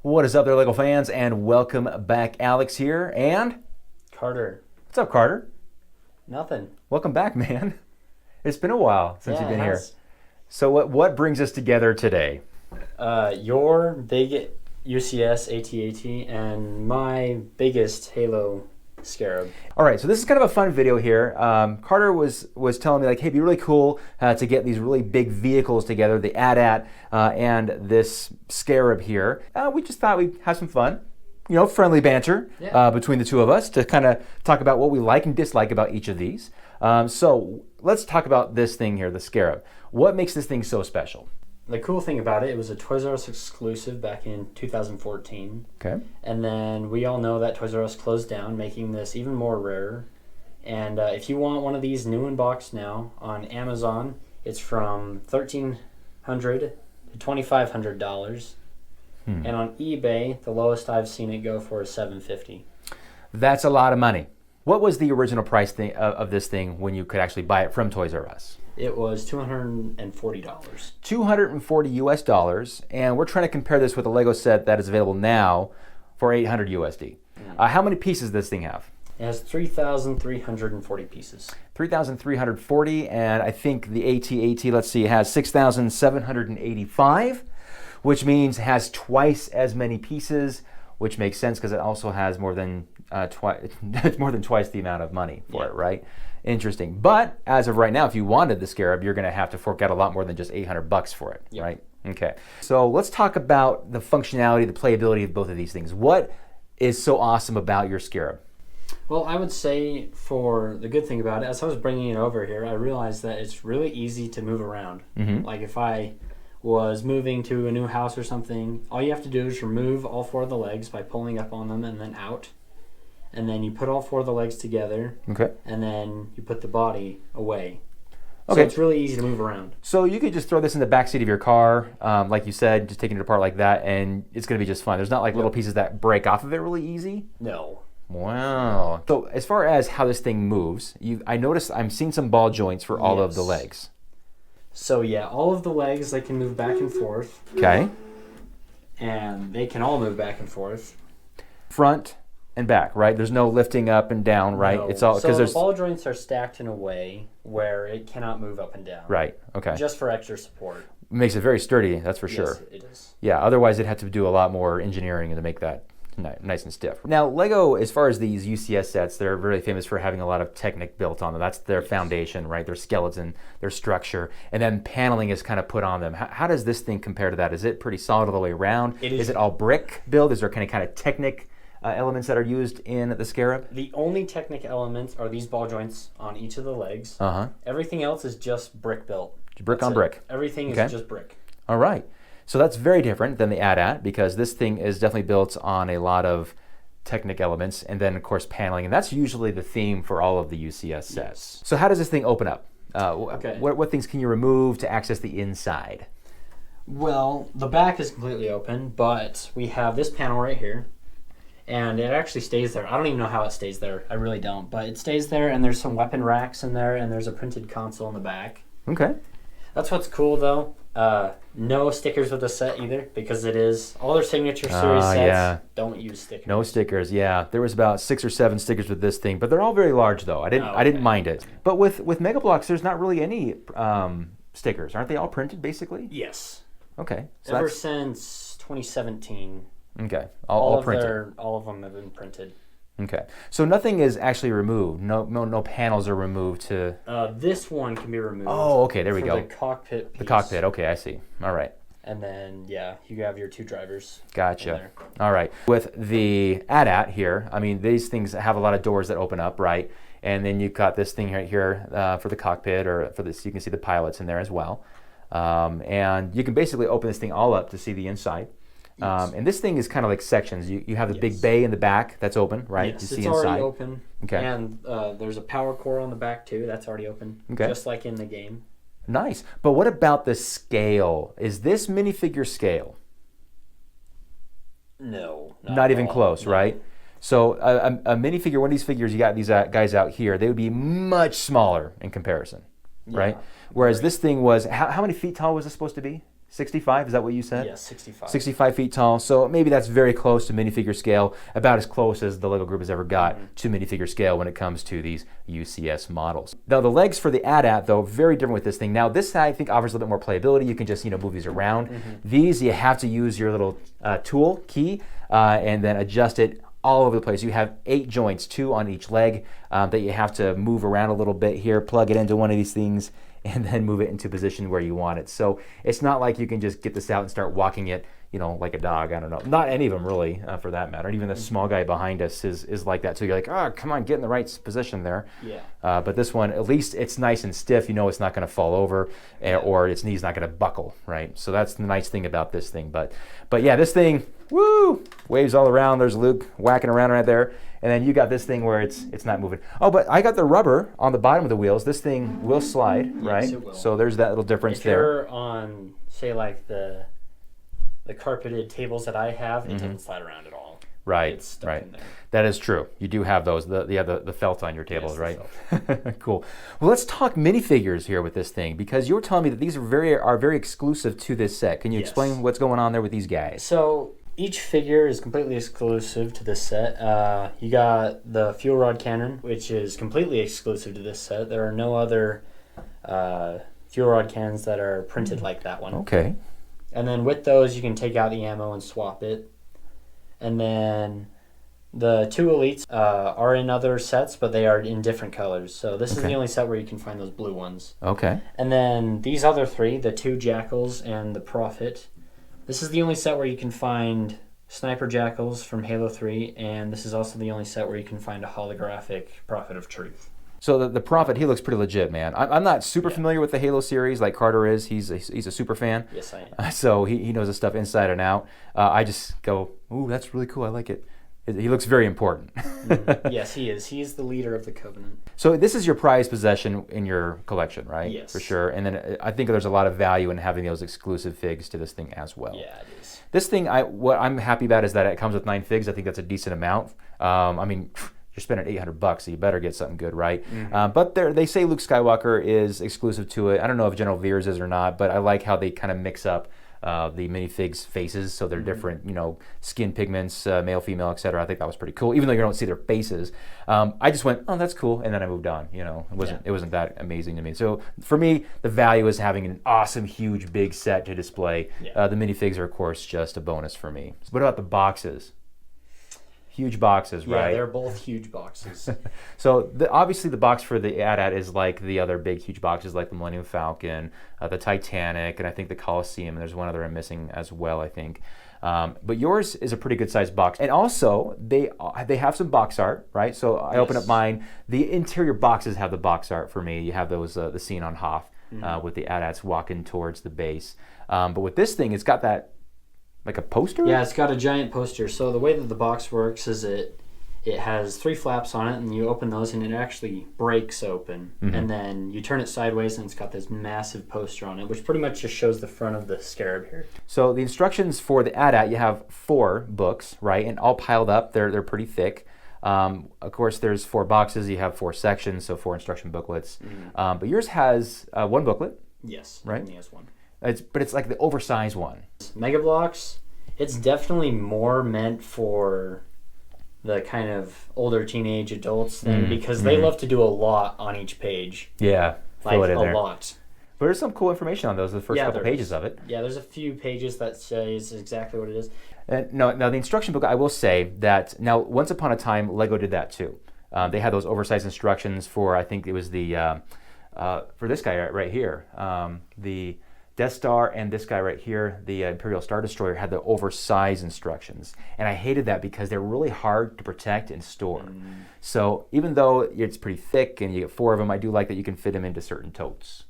What is up there, LEGO fans, and welcome back. Alex here, and Carter. What's up, Carter? Nothing. Welcome back, man. It's been a while since you've been here. Has. So what brings us together today? Your big UCS AT-AT and my biggest HALO Scarab. All right, so this is kind of a fun video here. Carter was telling me, like, hey, it'd be really cool to get these really big vehicles together, the AT-AT and this Scarab here. We just thought we'd have some fun, you know, friendly banter between the two of us to kind of talk about what we like and dislike about each of these. So let's talk about this thing here, the Scarab. What makes this thing so special? The cool thing about it was a Toys R Us exclusive back in 2014. Okay. And then we all know that Toys R Us closed down, making this even more rare. And if you want one of these new in box now on Amazon, it's from $1,300 to $2,500. And on eBay, the lowest I've seen it go for is $750. That's a lot of money. What was the original price of this thing when you could actually buy it from Toys R Us? It was $240. $240 US, and we're trying to compare this with a Lego set that is available now for 800 USD. How many pieces does this thing have? It has 3,340 pieces. 3,340, and I think the AT-AT, let's see, has 6,785, which means it has twice as many pieces, which makes sense because it also has more than twice the amount of money for it, right? Interesting. But as of right now, if you wanted the Scarab, you're going to have to fork out a lot more than just $800 for it, right? Okay. So let's talk about the functionality, the playability of both of these things. What is so awesome about your Scarab? Well, I would say for the good thing about it, as I was bringing it over here, I realized that it's really easy to move around. Like if I was moving to a new house or something, all you have to do is remove all four of the legs by pulling up on them and then out. And then you put all four of the legs together. Okay. And then you put the body away. Okay. So it's really easy to move around. So you could just throw this in the back seat of your car, like you said, just taking it apart like that, and it's going to be just fine. There's not like little pieces that break off of it really easy? No. Wow. So as far as how this thing moves, I noticed I'm seeing some ball joints for all of the legs. So yeah, all of the legs, they can move back and forth. Okay. And they can all move back and forth. Front and back, right? There's no lifting up and down, right? No. It's all because the ball joints are stacked in a way where it cannot move up and down. Right. Okay. Just for extra support. Makes it very sturdy, that's for sure. Yes, it is. Yeah, otherwise it'd have to do a lot more engineering to make that nice and stiff. Now, Lego, as far as these UCS sets, they're really famous for having a lot of Technic built on them. That's their foundation, right? Their skeleton, their structure, and then paneling is kind of put on them. How does this thing compare to that? Is it pretty solid all the way around? Is it all brick build? Is there kind of Technic elements that are used in the Scarab? The only Technic elements are these ball joints on each of the legs. Everything else is just brick built. Brick on brick. Everything is just brick. All right. So that's very different than the AT-AT because this thing is definitely built on a lot of Technic elements and then, of course, paneling. And that's usually the theme for all of the UCS sets. Yes. So how does this thing open up? What things can you remove to access the inside? Well, the back is completely open, but we have this panel right here. And it actually stays there. I don't even know how it stays there. I really don't. But it stays there, and there's some weapon racks in there, and there's a printed console in the back. Okay. That's what's cool, though. No stickers with the set either, because it is all their signature series sets don't use stickers. No stickers, yeah. There was about 6 or 7 stickers with this thing, but they're all very large, though. I didn't mind it. But with Mega Bloks, there's not really any stickers. Aren't they all printed, basically? Yes. Okay. So ever since 2017. Okay, all printed. All of them have been printed. Okay, so nothing is actually removed. No panels are removed to. This one can be removed. Oh, okay, there we go. The cockpit piece. The cockpit. Okay, I see. All right. And then you have your 2 drivers. Gotcha. All right. With the AT-AT here, I mean these things have a lot of doors that open up, right? And then you've got this thing right here for the cockpit, or for this, you can see the pilots in there as well. And you can basically open this thing all up to see the inside. And this thing is kind of like sections. You have the big bay in the back that's open, right? Yes, you see it's inside. already open. Okay. And there's a power core on the back too. That's already open. Okay. Just like in the game. Nice. But what about the scale? Is this minifigure scale? No. Not even close, right? So a minifigure, one of these figures, you got these guys out here, they would be much smaller in comparison, right? Whereas this thing was, how many feet tall was this supposed to be? 65, is that what you said? Yes, 65. 65 feet tall, so maybe that's very close to minifigure scale, about as close as the LEGO Group has ever got to minifigure scale when it comes to these UCS models. Now the legs for the AT-AT, though, very different with this thing. Now this I think offers a little bit more playability. You can just move these around. These you have to use your little tool key and then adjust it all over the place. You have 8 joints, 2 on each leg that you have to move around a little bit here, plug it into one of these things, and then move it into position where you want it. So it's not like you can just get this out and start walking it, like a dog. I don't know. Not any of them really, for that matter. And even the small guy behind us is like that too. You're like, oh, come on, get in the right position there. Yeah. But this one, at least it's nice and stiff. It's not going to fall over, or its knee's not going to buckle, right? So that's the nice thing about this thing. But yeah, this thing, woo, waves all around. There's Luke whacking around right there. And then you got this thing where it's not moving. Oh, but I got the rubber on the bottom of the wheels. This thing will slide, right? Yes, it will. So there's that little difference if there. You're on, say, like the carpeted tables that I have, it doesn't slide around at all. Right, It's stuck right. in there. That is true. You do have those. The felt on your tables, Yes, right? Cool. Well, let's talk minifigures here with this thing, because you were telling me that these are very exclusive to this set. Can you explain what's going on there with these guys? So each figure is completely exclusive to this set. You got the fuel rod cannon, which is completely exclusive to this set. There are no other fuel rod cannons that are printed like that one. Okay. And then with those, you can take out the ammo and swap it. And then the 2 elites are in other sets, but they are in different colors. So this is the only set where you can find those blue ones. Okay. And then these other 3, the 2 jackals and the prophet, this is the only set where you can find sniper jackals from Halo 3, and this is also the only set where you can find a holographic prophet of truth. So the Prophet, he looks pretty legit, man. I'm not super familiar with the Halo series like Carter is. He's a super fan. Yes, I am. So he knows his stuff inside and out. I just go, ooh, that's really cool. I like it. He looks very important. Yes, he is. He is the leader of the Covenant. So this is your prized possession in your collection, right? Yes. For sure. And then I think there's a lot of value in having those exclusive figs to this thing as well. Yeah, it is. This thing, what I'm happy about is that it comes with 9 figs. I think that's a decent amount. I mean, you're spending $800, so you better get something good, right? But they say Luke Skywalker is exclusive to it. I don't know if General Veers is or not, but I like how they kind of mix up the minifigs' faces, so they're different, skin pigments, male, female, etc. I think that was pretty cool, even though you don't see their faces. I just went, oh, that's cool, and then I moved on. It wasn't that amazing to me. So for me, the value is having an awesome, huge, big set to display. Yeah. The minifigs are, of course, just a bonus for me. So what about the boxes? Huge boxes, right? Yeah, they're both huge boxes. So obviously the box for the AT-AT is like the other big huge boxes like the Millennium Falcon, the Titanic, and I think the Coliseum, and there's one other I'm missing as well, I think. But yours is a pretty good sized box. And also they have some box art, right? So I open up mine. The interior boxes have the box art for me. You have those, the scene on Hoth with the AT-ATs walking towards the base. But with this thing, it's got that, like a poster? Yeah, it's got a giant poster. So the way that the box works is it has 3 flaps on it, and you open those, and it actually breaks open. And then you turn it sideways, and it's got this massive poster on it, which pretty much just shows the front of the Scarab here. So the instructions for the AT-AT, you have 4 books, right? And all piled up. They're pretty thick. Of course, there's 4 boxes. You have 4 sections, so 4 instruction booklets. But yours has 1 booklet. Yes, right? only has 1. But it's like the oversized one. Mega Bloks, it's definitely more meant for the kind of older teenage adults thing because they love to do a lot on each page. Yeah, like fill it in there. A lot. But there's some cool information on those, the first couple pages of it. Yeah, there's a few pages that says exactly what it is. Now the instruction book, I will say that, now once upon a time, LEGO did that too. They had those oversized instructions for, I think it was the, for this guy right here, the Death Star, and this guy right here, the Imperial Star Destroyer, had the oversized instructions. And I hated that because they're really hard to protect and store. So even though it's pretty thick and you get 4 of them, I do like that you can fit them into certain totes.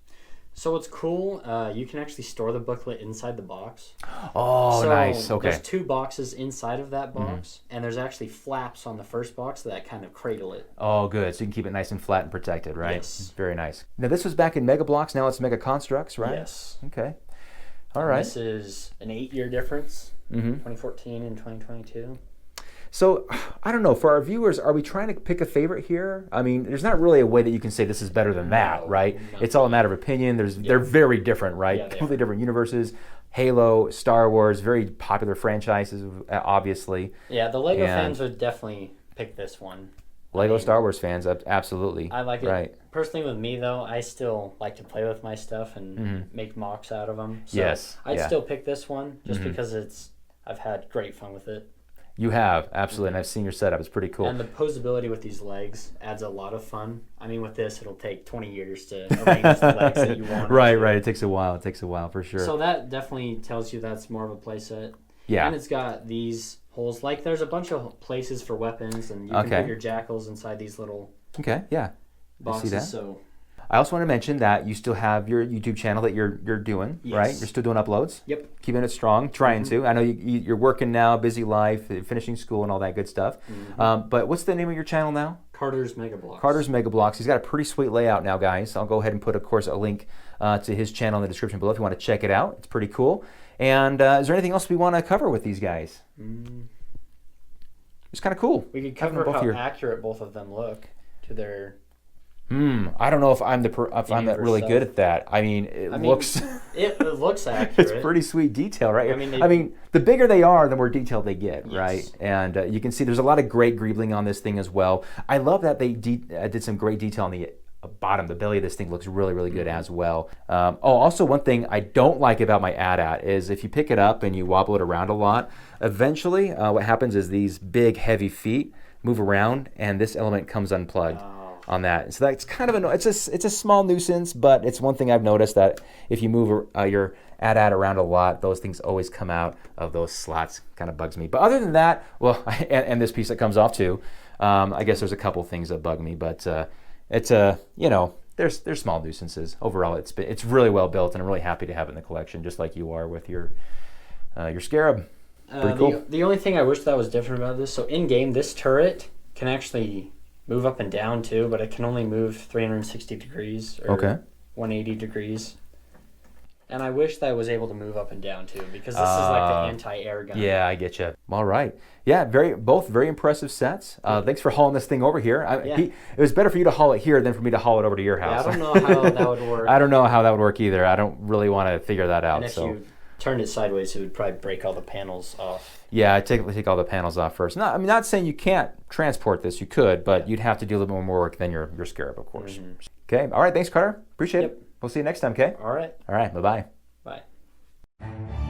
So what's cool, you can actually store the booklet inside the box. Oh, so nice. Okay. There's 2 boxes inside of that box, and there's actually flaps on the first box that kind of cradle it. Oh, good. So you can keep it nice and flat and protected, right? Yes. Very nice. Now this was back in Mega Bloks. Now it's Mega Constructs, right? Yes. Okay. All right. This is an 8-year difference, 2014 and 2022. So, I don't know, for our viewers, are we trying to pick a favorite here? I mean, there's not really a way that you can say this is better than that, right? It's all a matter of opinion. They're very different, right? Yeah, Completely different universes. Halo, Star Wars, very popular franchises, obviously. Yeah, the Lego fans would definitely pick this one. Lego Star Wars fans, absolutely. I like it. Right. Personally, with me though, I still like to play with my stuff and make mocks out of them. So yes. I'd still pick this one just because I've had great fun with it. You have, absolutely, and I've seen your setup. It's pretty cool. And the posability with these legs adds a lot of fun. I mean, with this, it'll take 20 years to arrange the legs that you want. Right. It takes a while. It takes a while, for sure. So that definitely tells you that's more of a play set. Yeah. And it's got these holes. Like, there's a bunch of places for weapons, and you can put your jackals inside these little boxes. I see that. So I also want to mention that you still have your YouTube channel that you're doing, right? You're still doing uploads? Yep. Keeping it strong, trying to. I know you're working now, busy life, finishing school and all that good stuff. But what's the name of your channel now? Carter's Mega Blocks. Carter's Mega Blocks. He's got a pretty sweet layout now, guys. I'll go ahead and put, of course, a link to his channel in the description below if you want to check it out. It's pretty cool. And is there anything else we want to cover with these guys? It's kind of cool. We could cover how accurate both of them look to their... I don't know if I'm that really good at that. I mean, it looks accurate. It's pretty sweet detail, right? I mean, the bigger they are, the more detailed they get, right? And you can see there's a lot of great greebling on this thing as well. I love that they did some great detail on the bottom. The belly of this thing looks really, really good as well. Also one thing I don't like about my AT-AT is if you pick it up and you wobble it around a lot, eventually what happens is these big, heavy feet move around and this element comes unplugged. On that, so that's kind of it's a small nuisance, but it's one thing I've noticed that if you move your AT-AT around a lot, those things always come out of those slots. Kind of bugs me. But other than that, well, and this piece that comes off too, I guess there's a couple things that bug me, but it's there's small nuisances. Overall, it's really well built, and I'm really happy to have it in the collection, just like you are with your Scarab. Pretty cool. The only thing I wish that was different about this, so in game, this turret can actually move up and down too, but it can only move 360 degrees or 180 degrees. And I wish that I was able to move up and down too, because this is like the anti-air gun. Yeah, I get you. All right. Yeah, both very impressive sets. Thanks for hauling this thing over here. It was better for you to haul it here than for me to haul it over to your house. Yeah, I don't know how that would work. I don't know how that would work either. I don't really want to figure that out. And if you turned it sideways, it would probably break all the panels off. Yeah, I'd take all the panels off first. Not saying you can't transport this. You could, but you'd have to do a little bit more work than your Scarab, of course. Okay. All right. Thanks, Carter. Appreciate it. We'll see you next time, okay? All right. All right. Bye-bye. Bye.